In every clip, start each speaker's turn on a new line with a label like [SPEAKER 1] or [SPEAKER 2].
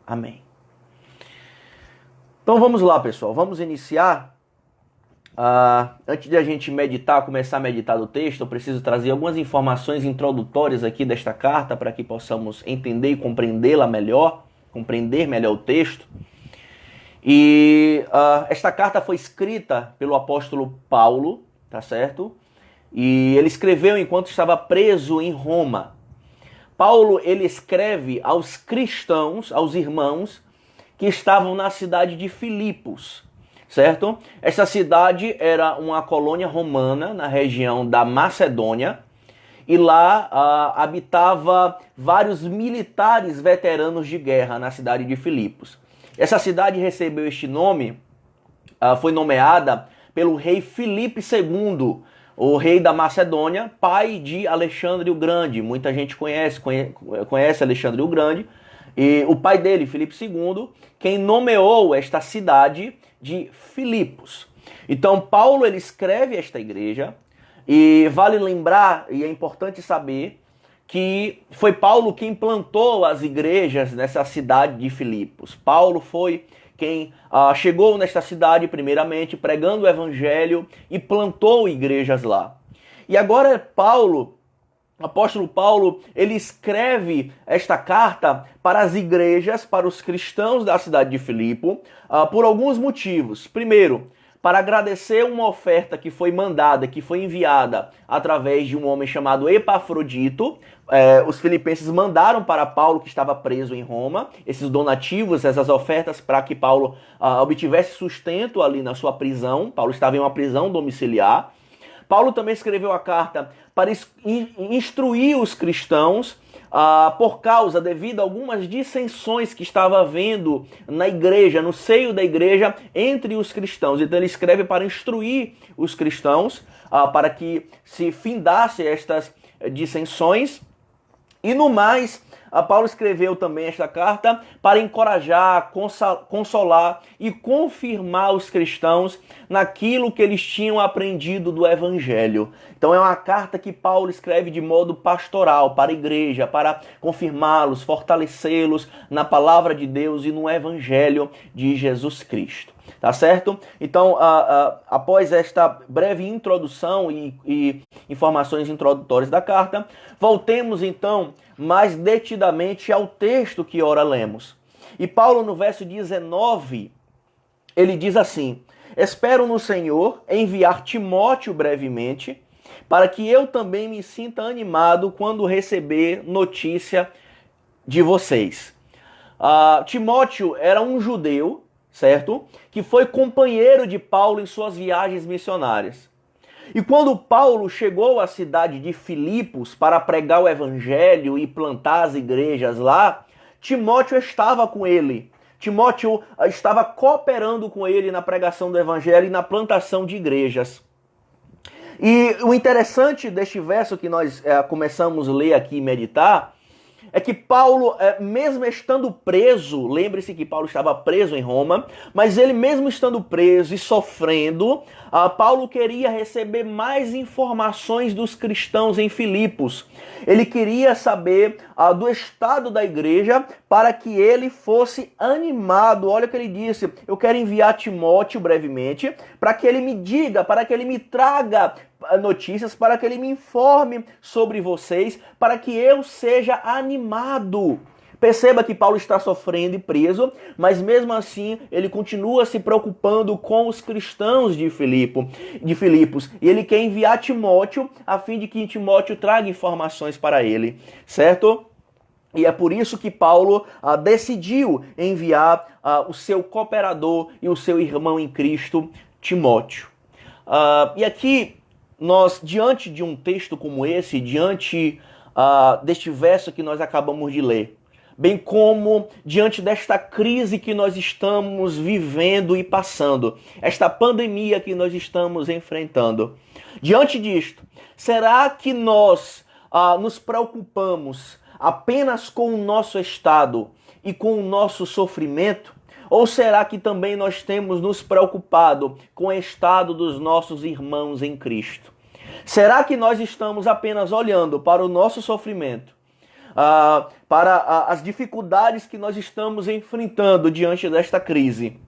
[SPEAKER 1] Amém. Então vamos lá, pessoal. Vamos iniciar. Antes de a gente começar a meditar do texto, eu preciso trazer algumas informações introdutórias aqui desta carta para que possamos entender e compreendê-la melhor, compreender melhor o texto. E esta carta foi escrita pelo apóstolo Paulo, tá certo? E ele escreveu enquanto estava preso em Roma. Paulo, ele escreve aos cristãos, aos irmãos que estavam na cidade de Filipos, certo? Esta cidade era uma colônia romana na região da Macedônia e lá habitava vários militares veteranos de guerra na cidade de Filipos. Essa cidade recebeu este nome, foi nomeada pelo rei Filipe II, o rei da Macedônia, pai de Alexandre o Grande. Muita gente conhece Alexandre o Grande. E o pai dele, Filipe II, quem nomeou esta cidade de Filipos. Então, Paulo ele escreve esta igreja, e vale lembrar, e é importante saber, que foi Paulo quem plantou as igrejas nessa cidade de Filipos. Paulo foi quem chegou nesta cidade, primeiramente, pregando o evangelho e plantou igrejas lá. E agora Paulo, o apóstolo Paulo, ele escreve esta carta para as igrejas, para os cristãos da cidade de Filipe, por alguns motivos. Primeiro, para agradecer uma oferta que foi mandada, que foi enviada através de um homem chamado Epafrodito. Os filipenses mandaram para Paulo, que estava preso em Roma, esses donativos, essas ofertas, para que Paulo obtivesse sustento ali na sua prisão. Paulo estava em uma prisão domiciliar. Paulo também escreveu a carta para instruir os cristãos devido a algumas dissensões que estava havendo na igreja, no seio da igreja, entre os cristãos. Então ele escreve para instruir os cristãos, para que se findassem estas dissensões. E no mais, Paulo escreveu também esta carta para encorajar, consolar e confirmar os cristãos naquilo que eles tinham aprendido do Evangelho. Então é uma carta que Paulo escreve de modo pastoral para a igreja, para confirmá-los, fortalecê-los na palavra de Deus e no Evangelho de Jesus Cristo. Tá certo? Então, após esta breve introdução e informações introdutórias da carta, voltemos então mais detidamente ao texto que ora lemos. E Paulo, no verso 19, ele diz assim: espero no Senhor enviar Timóteo brevemente, para que eu também me sinta animado quando receber notícia de vocês. Timóteo era um judeu, certo? Que foi companheiro de Paulo em suas viagens missionárias. E quando Paulo chegou à cidade de Filipos para pregar o evangelho e plantar as igrejas lá, Timóteo estava com ele. Timóteo estava cooperando com ele na pregação do evangelho e na plantação de igrejas. E o interessante deste verso que nós começamos a ler aqui e meditar é que Paulo, mesmo estando preso, lembre-se que Paulo estava preso em Roma, mas ele mesmo estando preso e sofrendo, Paulo queria receber mais informações dos cristãos em Filipos. Ele queria saber do estado da igreja para que ele fosse animado. Olha o que ele disse: eu quero enviar Timóteo brevemente para que ele me diga, para que ele me traga notícias, para que ele me informe sobre vocês, para que eu seja animado. Perceba que Paulo está sofrendo e preso, mas mesmo assim ele continua se preocupando com os cristãos de Filipos. E ele quer enviar Timóteo a fim de que Timóteo traga informações para ele, certo? E é por isso que Paulo decidiu enviar o seu cooperador e o seu irmão em Cristo, Timóteo. E aqui, nós, diante de um texto como esse, diante deste verso que nós acabamos de ler, bem como diante desta crise que nós estamos vivendo e passando, esta pandemia que nós estamos enfrentando, diante disto, será que nós nos preocupamos apenas com o nosso estado e com o nosso sofrimento? Ou será que também nós temos nos preocupado com o estado dos nossos irmãos em Cristo? Será que nós estamos apenas olhando para o nosso sofrimento, para as dificuldades que nós estamos enfrentando diante desta crise.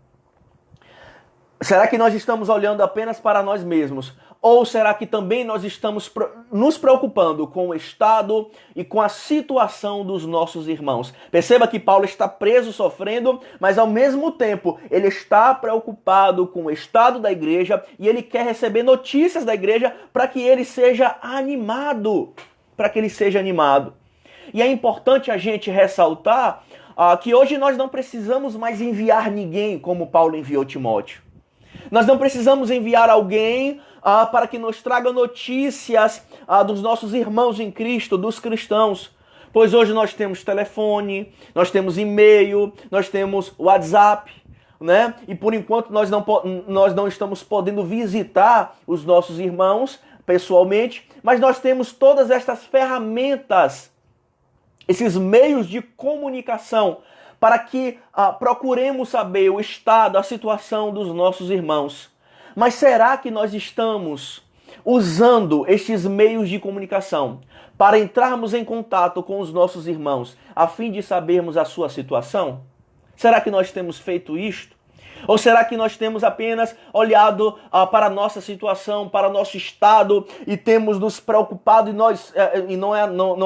[SPEAKER 1] Será que nós estamos olhando apenas para nós mesmos? Ou será que também nós estamos nos preocupando com o estado e com a situação dos nossos irmãos? Perceba que Paulo está preso, sofrendo, mas ao mesmo tempo ele está preocupado com o estado da igreja e ele quer receber notícias da igreja para que ele seja animado. Para que ele seja animado. E é importante a gente ressaltar que hoje nós não precisamos mais enviar ninguém como Paulo enviou Timóteo. Nós não precisamos enviar alguém para que nos traga notícias dos nossos irmãos em Cristo, dos cristãos. Pois hoje nós temos telefone, nós temos e-mail, nós temos WhatsApp, né? E por enquanto nós não estamos podendo visitar os nossos irmãos pessoalmente, mas nós temos todas estas ferramentas, esses meios de comunicação, para que procuremos saber o estado, a situação dos nossos irmãos. Mas será que nós estamos usando estes meios de comunicação para entrarmos em contato com os nossos irmãos, a fim de sabermos a sua situação? Será que nós temos feito isto? Ou será que nós temos apenas olhado para a nossa situação, para o nosso estado e temos nos preocupado e não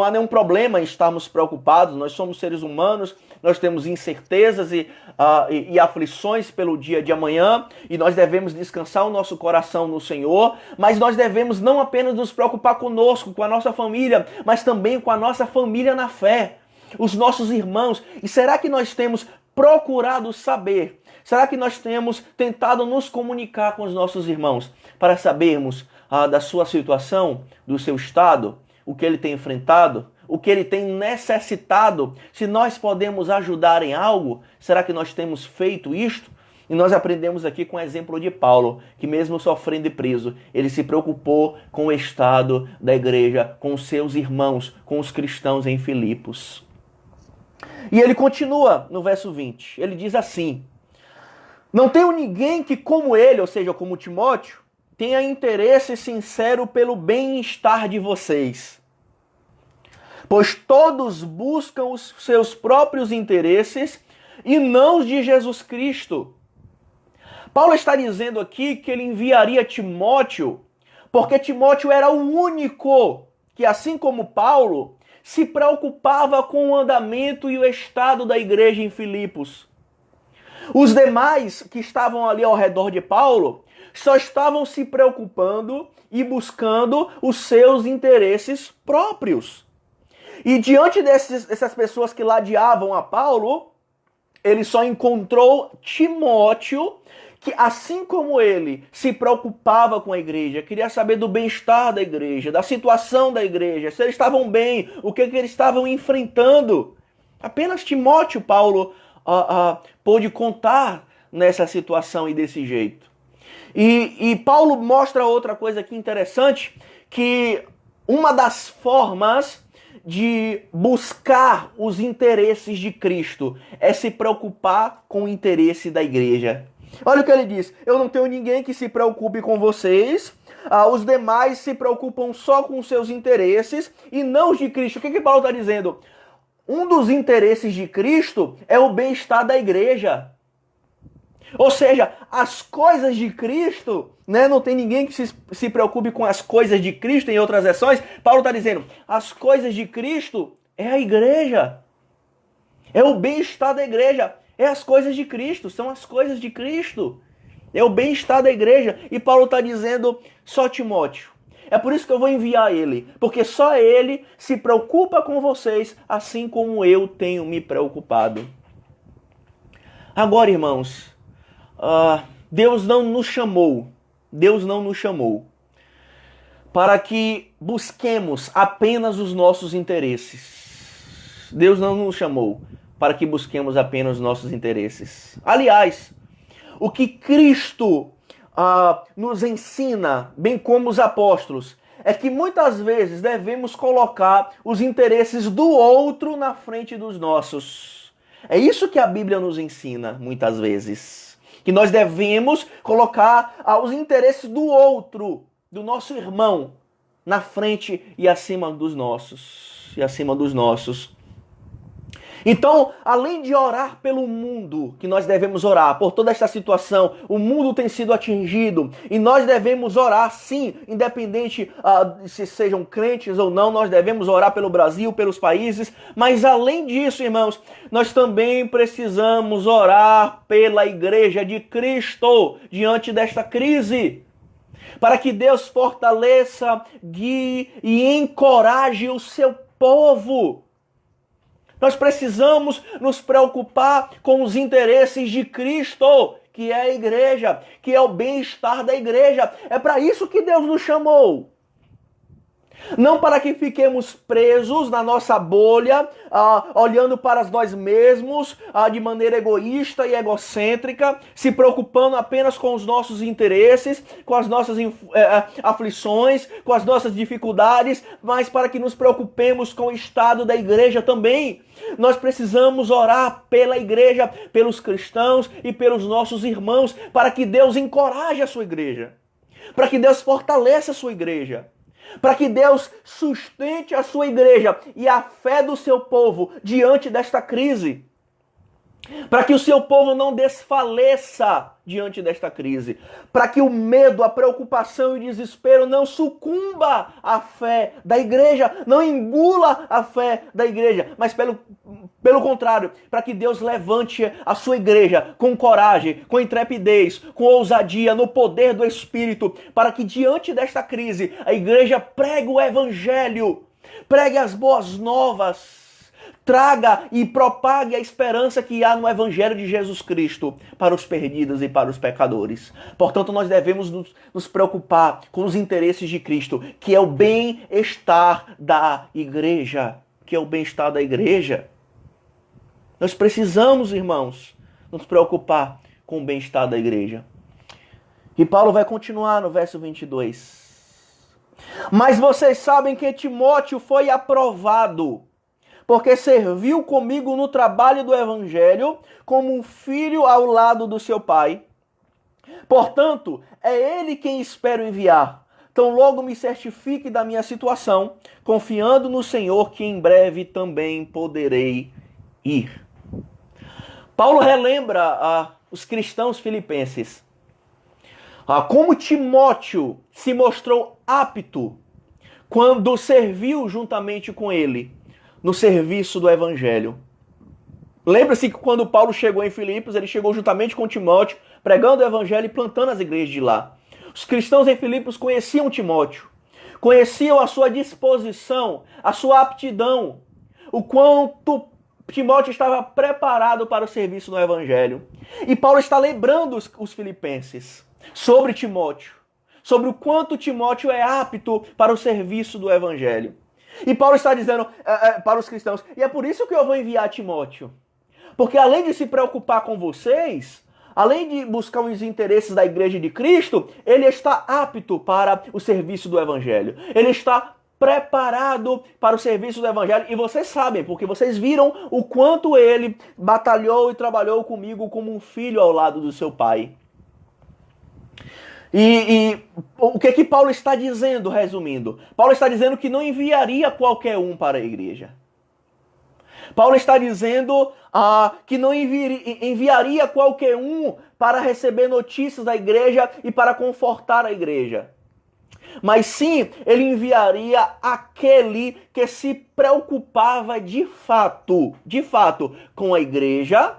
[SPEAKER 1] há nenhum problema em estarmos preocupados? Nós somos seres humanos, nós temos incertezas e aflições pelo dia de amanhã e nós devemos descansar o nosso coração no Senhor, mas nós devemos não apenas nos preocupar conosco, com a nossa família, mas também com a nossa família na fé, os nossos irmãos. E será que nós temos procurado saber? Será que nós temos tentado nos comunicar com os nossos irmãos para sabermos da sua situação, do seu estado, o que ele tem enfrentado, o que ele tem necessitado? Se nós podemos ajudar em algo, será que nós temos feito isto? E nós aprendemos aqui com o exemplo de Paulo, que mesmo sofrendo e preso, ele se preocupou com o estado da igreja, com os seus irmãos, com os cristãos em Filipos. E ele continua no verso 20, ele diz assim: não tenho ninguém que como ele, ou seja, como Timóteo, tenha interesse sincero pelo bem-estar de vocês. Pois todos buscam os seus próprios interesses e não os de Jesus Cristo. Paulo está dizendo aqui que ele enviaria Timóteo, porque Timóteo era o único que, assim como Paulo, se preocupava com o andamento e o estado da igreja em Filipos. Os demais que estavam ali ao redor de Paulo só estavam se preocupando e buscando os seus interesses próprios. E diante dessas pessoas que ladeavam a Paulo, ele só encontrou Timóteo, que assim como ele se preocupava com a igreja, queria saber do bem-estar da igreja, da situação da igreja, se eles estavam bem, o que eles estavam enfrentando. Apenas Timóteo, Paulo pôde contar nessa situação e desse jeito. E Paulo mostra outra coisa aqui interessante, que uma das formas de buscar os interesses de Cristo é se preocupar com o interesse da igreja. Olha o que ele diz: eu não tenho ninguém que se preocupe com vocês, os demais se preocupam só com os seus interesses e não os de Cristo. O que Paulo está dizendo? Um dos interesses de Cristo é o bem-estar da igreja. Ou seja, as coisas de Cristo, né? Não tem ninguém que se preocupe com as coisas de Cristo, em outras versões. Paulo está dizendo, as coisas de Cristo é a igreja. É o bem-estar da igreja. É as coisas de Cristo, são as coisas de Cristo. É o bem-estar da igreja. E Paulo está dizendo, só Timóteo. É por isso que eu vou enviar ele, porque só ele se preocupa com vocês, assim como eu tenho me preocupado. Agora, irmãos, Deus não nos chamou para que busquemos apenas os nossos interesses. Deus não nos chamou para que busquemos apenas os nossos interesses. Aliás, o que Cristo nos ensina, bem como os apóstolos, é que muitas vezes devemos colocar os interesses do outro na frente dos nossos. É isso que a Bíblia nos ensina muitas vezes. Que nós devemos colocar os interesses do outro, do nosso irmão, na frente e acima dos nossos. Então, além de orar pelo mundo, que nós devemos orar, por toda esta situação, o mundo tem sido atingido, e nós devemos orar, sim, independente se sejam crentes ou não, nós devemos orar pelo Brasil, pelos países, mas além disso, irmãos, nós também precisamos orar pela Igreja de Cristo diante desta crise, para que Deus fortaleça, guie e encoraje o seu povo. Nós precisamos nos preocupar com os interesses de Cristo, que é a igreja, que é o bem-estar da igreja. É para isso que Deus nos chamou. Não para que fiquemos presos na nossa bolha, olhando para nós mesmos de maneira egoísta e egocêntrica, se preocupando apenas com os nossos interesses, com as nossas aflições, com as nossas dificuldades, mas para que nos preocupemos com o estado da igreja também. Nós precisamos orar pela igreja, pelos cristãos e pelos nossos irmãos, para que Deus encoraje a sua igreja, para que Deus fortaleça a sua igreja, para que Deus sustente a sua igreja e a fé do seu povo diante desta crise. Para que o seu povo não desfaleça diante desta crise. Para que o medo, a preocupação e o desespero não sucumba à fé da igreja, não engula a fé da igreja, mas pelo contrário, para que Deus levante a sua igreja com coragem, com intrepidez, com ousadia, no poder do Espírito, para que diante desta crise a igreja pregue o evangelho, pregue as boas novas, traga e propague a esperança que há no Evangelho de Jesus Cristo para os perdidos e para os pecadores. Portanto, nós devemos nos preocupar com os interesses de Cristo, que é o bem-estar da igreja. Que é o bem-estar da igreja. Nós precisamos, irmãos, nos preocupar com o bem-estar da igreja. E Paulo vai continuar no verso 22. Mas vocês sabem que Timóteo foi aprovado, porque serviu comigo no trabalho do evangelho, como um filho ao lado do seu pai. Portanto, é ele quem espero enviar. Tão logo me certifique da minha situação, confiando no Senhor que em breve também poderei ir. Paulo relembra os cristãos filipenses como Timóteo se mostrou apto quando serviu juntamente com ele no serviço do evangelho. Lembra-se que quando Paulo chegou em Filipos, ele chegou juntamente com Timóteo, pregando o evangelho e plantando as igrejas de lá. Os cristãos em Filipos conheciam Timóteo, conheciam a sua disposição, a sua aptidão, o quanto Timóteo estava preparado para o serviço no evangelho. E Paulo está lembrando os filipenses sobre Timóteo, sobre o quanto Timóteo é apto para o serviço do evangelho. E Paulo está dizendo para os cristãos, e é por isso que eu vou enviar Timóteo. Porque além de se preocupar com vocês, além de buscar os interesses da igreja de Cristo, ele está apto para o serviço do evangelho. Ele está preparado para o serviço do evangelho. E vocês sabem, porque vocês viram o quanto ele batalhou e trabalhou comigo como um filho ao lado do seu pai. E o que Paulo está dizendo, resumindo? Paulo está dizendo que não enviaria qualquer um para a igreja. Paulo está dizendo que não enviaria qualquer um para receber notícias da igreja e para confortar a igreja. Mas sim, ele enviaria aquele que se preocupava de fato com a igreja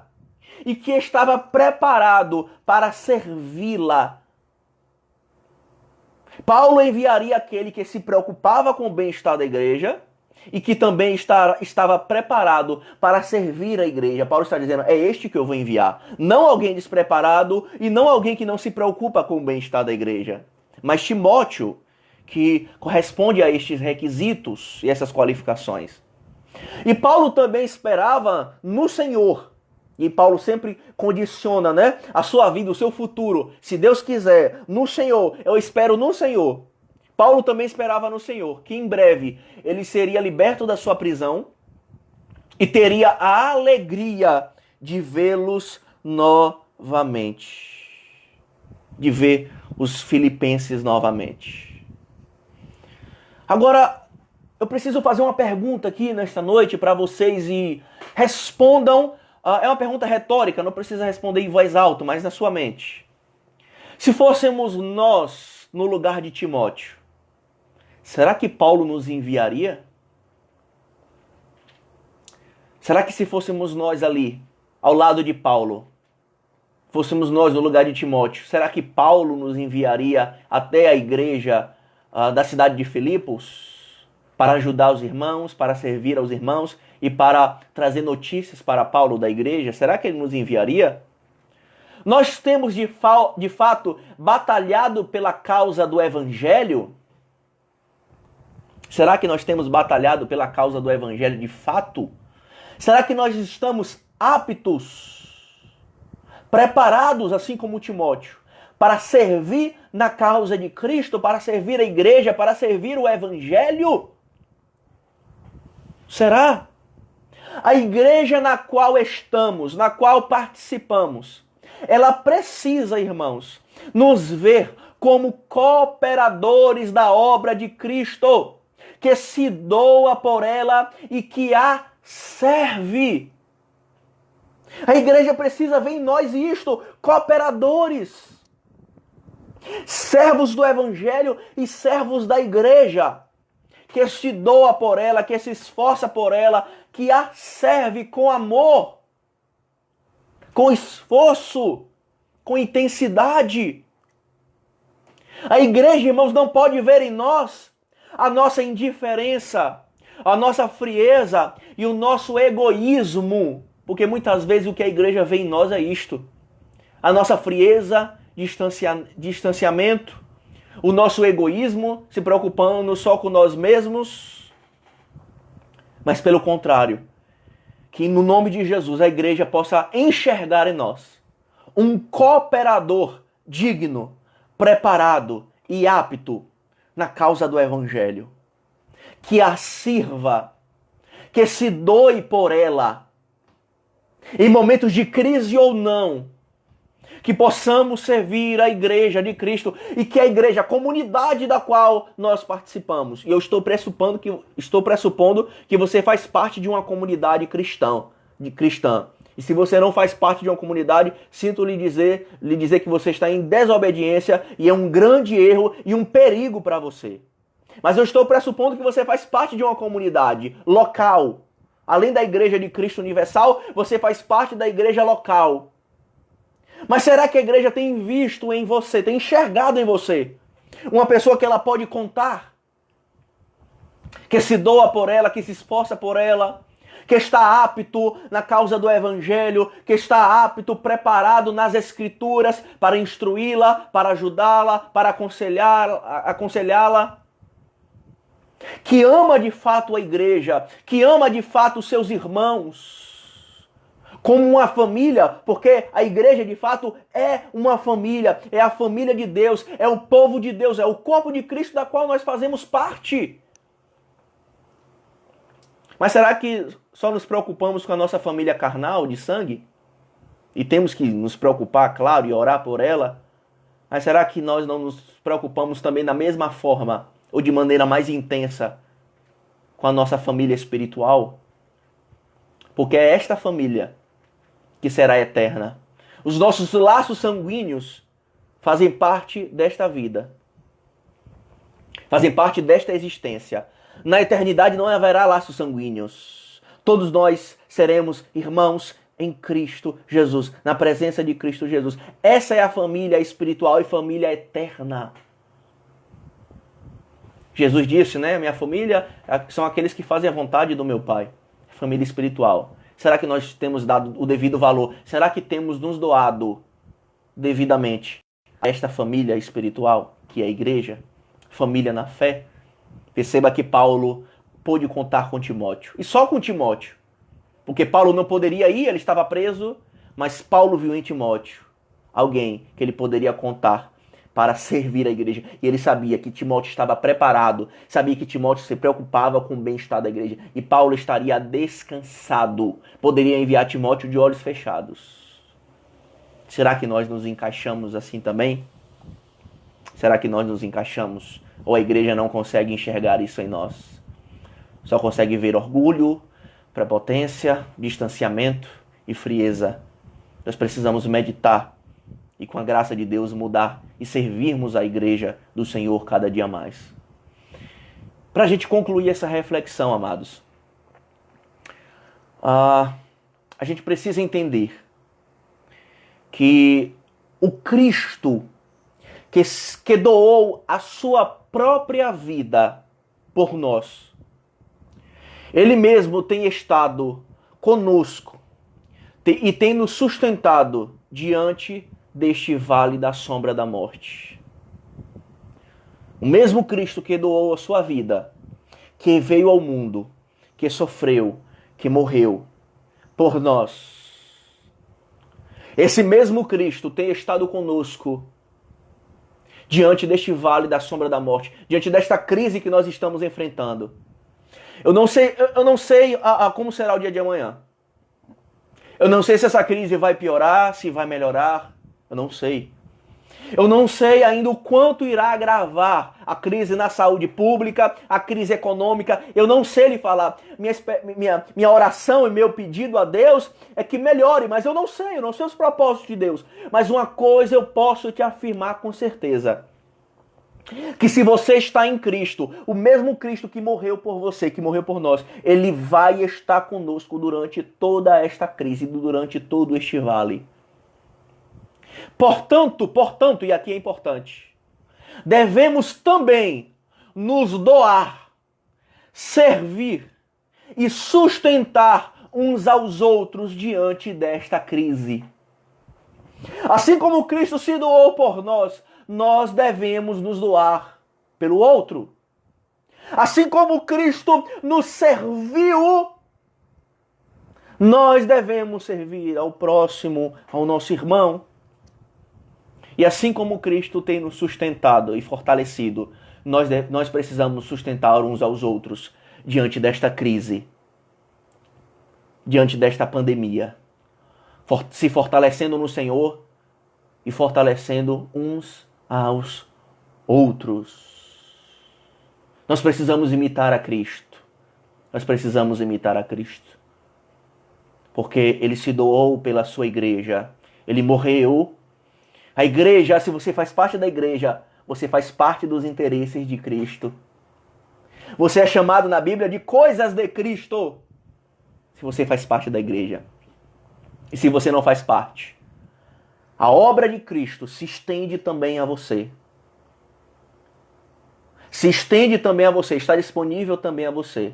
[SPEAKER 1] e que estava preparado para servi-la. Paulo enviaria aquele que se preocupava com o bem-estar da igreja e que também estava preparado para servir a igreja. Paulo está dizendo, é este que eu vou enviar. Não alguém despreparado e não alguém que não se preocupa com o bem-estar da igreja. Mas Timóteo, que corresponde a estes requisitos e essas qualificações. E Paulo também esperava no Senhor. E Paulo sempre condiciona, a sua vida, o seu futuro. Se Deus quiser, no Senhor, eu espero no Senhor. Paulo também esperava no Senhor, que em breve ele seria liberto da sua prisão e teria a alegria de vê-los novamente. De ver os filipenses novamente. Agora, eu preciso fazer uma pergunta aqui nesta noite para vocês e respondam. É uma pergunta retórica, não precisa responder em voz alta, mas na sua mente. Se fôssemos nós no lugar de Timóteo, será que Paulo nos enviaria? Será que se fôssemos nós ali, ao lado de Paulo, fôssemos nós no lugar de Timóteo, será que Paulo nos enviaria até a igreja da cidade de Filipos para ajudar os irmãos, para servir aos irmãos e para trazer notícias para Paulo da igreja? Será que ele nos enviaria? Nós temos de fato batalhado pela causa do evangelho? Será que nós temos batalhado pela causa do evangelho de fato? Será que nós estamos aptos, preparados, assim como Timóteo, para servir na causa de Cristo, para servir a igreja, para servir o evangelho? Será? A igreja na qual estamos, na qual participamos, ela precisa, irmãos, nos ver como cooperadores da obra de Cristo, que se doa por ela e que a serve. A igreja precisa ver em nós isto, cooperadores, servos do evangelho e servos da igreja, que se doa por ela, que se esforça por ela, que a serve com amor, com esforço, com intensidade. A igreja, irmãos, não pode ver em nós a nossa indiferença, a nossa frieza e o nosso egoísmo, porque muitas vezes o que a igreja vê em nós é isto: a nossa frieza, distanciamento, o nosso egoísmo, se preocupando só com nós mesmos. Mas pelo contrário, que no nome de Jesus a igreja possa enxergar em nós um cooperador digno, preparado e apto na causa do evangelho, que a sirva, que se doe por ela, em momentos de crise ou não, que possamos servir a igreja de Cristo e que a igreja, a comunidade da qual nós participamos. E eu estou pressupondo que você faz parte de uma comunidade cristã. E se você não faz parte de uma comunidade, sinto lhe dizer que você está em desobediência e é um grande erro e um perigo para você. Mas eu estou pressupondo que você faz parte de uma comunidade local. Além da igreja de Cristo Universal, você faz parte da igreja local. Mas será que a igreja tem visto em você, tem enxergado em você uma pessoa que ela pode contar? Que se doa por ela, que se esforça por ela, que está apto na causa do evangelho, que está apto, preparado nas escrituras para instruí-la, para ajudá-la, para aconselhá-la. Que ama de fato a igreja, que ama de fato os seus irmãos, como uma família, porque a igreja de fato é uma família, é a família de Deus, é o povo de Deus, é o corpo de Cristo da qual nós fazemos parte. Mas será que só nos preocupamos com a nossa família carnal, de sangue? E temos que nos preocupar, claro, e orar por ela? Mas será que nós não nos preocupamos também da mesma forma, ou de maneira mais intensa, com a nossa família espiritual? Porque é esta família que será eterna. Os nossos laços sanguíneos fazem parte desta vida. Fazem parte desta existência. Na eternidade não haverá laços sanguíneos. Todos nós seremos irmãos em Cristo Jesus, na presença de Cristo Jesus. Essa é a família espiritual e família eterna. Jesus disse, né? Minha família são aqueles que fazem a vontade do meu Pai. Família espiritual. Será que nós temos dado o devido valor? Será que temos nos doado devidamente a esta família espiritual, que é a igreja? Família na fé? Perceba que Paulo pôde contar com Timóteo. E só com Timóteo. Porque Paulo não poderia ir, ele estava preso, mas Paulo viu em Timóteo alguém que ele poderia contar para servir a igreja. E ele sabia que Timóteo estava preparado, sabia que Timóteo se preocupava com o bem-estar da igreja. E Paulo estaria descansado, poderia enviar Timóteo de olhos fechados. Será que nós nos encaixamos assim também? Será que nós nos encaixamos? Ou a igreja não consegue enxergar isso em nós? só consegue ver orgulho, prepotência, distanciamento e frieza. Nós precisamos meditar e, com a graça de Deus, mudar e servirmos a igreja do Senhor cada dia mais. Para a gente concluir essa reflexão, amados, a gente precisa entender que o Cristo que doou a sua própria vida por nós, Ele mesmo tem estado conosco e tem nos sustentado diante deste vale da sombra da morte. O mesmo Cristo que doou a sua vida, que veio ao mundo, que sofreu, que morreu por nós. Esse mesmo Cristo tem estado conosco diante deste vale da sombra da morte, diante desta crise que nós estamos enfrentando. Eu não sei como será o dia de amanhã. Eu não sei se essa crise vai piorar, se vai melhorar. Eu não sei. Eu não sei ainda o quanto irá agravar a crise na saúde pública, a crise econômica. Eu não sei lhe falar. Minha oração e meu pedido a Deus é que melhore, mas eu não sei os propósitos de Deus. Mas uma coisa eu posso te afirmar com certeza. Que se você está em Cristo, o mesmo Cristo que morreu por você, que morreu por nós, Ele vai estar conosco durante toda esta crise, durante todo este vale. Portanto, e aqui é importante, devemos também nos doar, servir e sustentar uns aos outros diante desta crise. Assim como Cristo se doou por nós, nós devemos nos doar pelo outro. Assim como Cristo nos serviu, nós devemos servir ao próximo, ao nosso irmão. E assim como Cristo tem nos sustentado e fortalecido, nós precisamos sustentar uns aos outros diante desta crise, diante desta pandemia, se fortalecendo no Senhor e fortalecendo uns aos outros. Nós precisamos imitar a Cristo. Nós precisamos imitar a Cristo. Porque Ele se doou pela sua igreja. Ele morreu. A igreja, se você faz parte da igreja, você faz parte dos interesses de Cristo. Você é chamado na Bíblia de coisas de Cristo. Se você faz parte da igreja. E se você não faz parte, a obra de Cristo se estende também a você. Se estende também a você, está disponível também a você.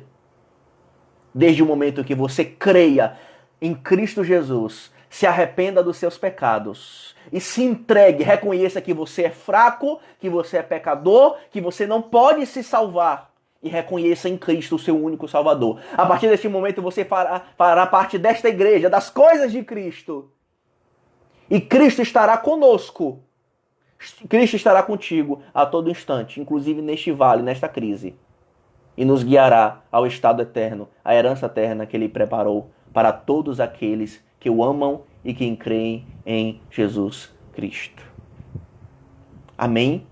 [SPEAKER 1] Desde o momento que você creia em Cristo Jesus, se arrependa dos seus pecados e se entregue, reconheça que você é fraco, que você é pecador, que você não pode se salvar e reconheça em Cristo o seu único Salvador. A partir deste momento você fará parte desta igreja, das coisas de Cristo. E Cristo estará conosco. Cristo estará contigo a todo instante, inclusive neste vale, nesta crise. E nos guiará ao estado eterno, à herança eterna que Ele preparou para todos aqueles que o amam e que creem em Jesus Cristo. Amém?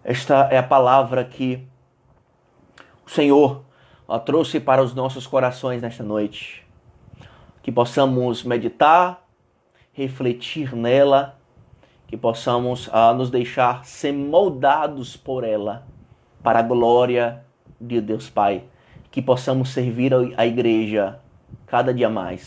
[SPEAKER 1] Esta é a palavra que o Senhor trouxe para os nossos corações nesta noite. Que possamos meditar, refletir nela, que possamos nos deixar ser moldados por ela, para a glória de Deus Pai. Que possamos servir a igreja cada dia mais.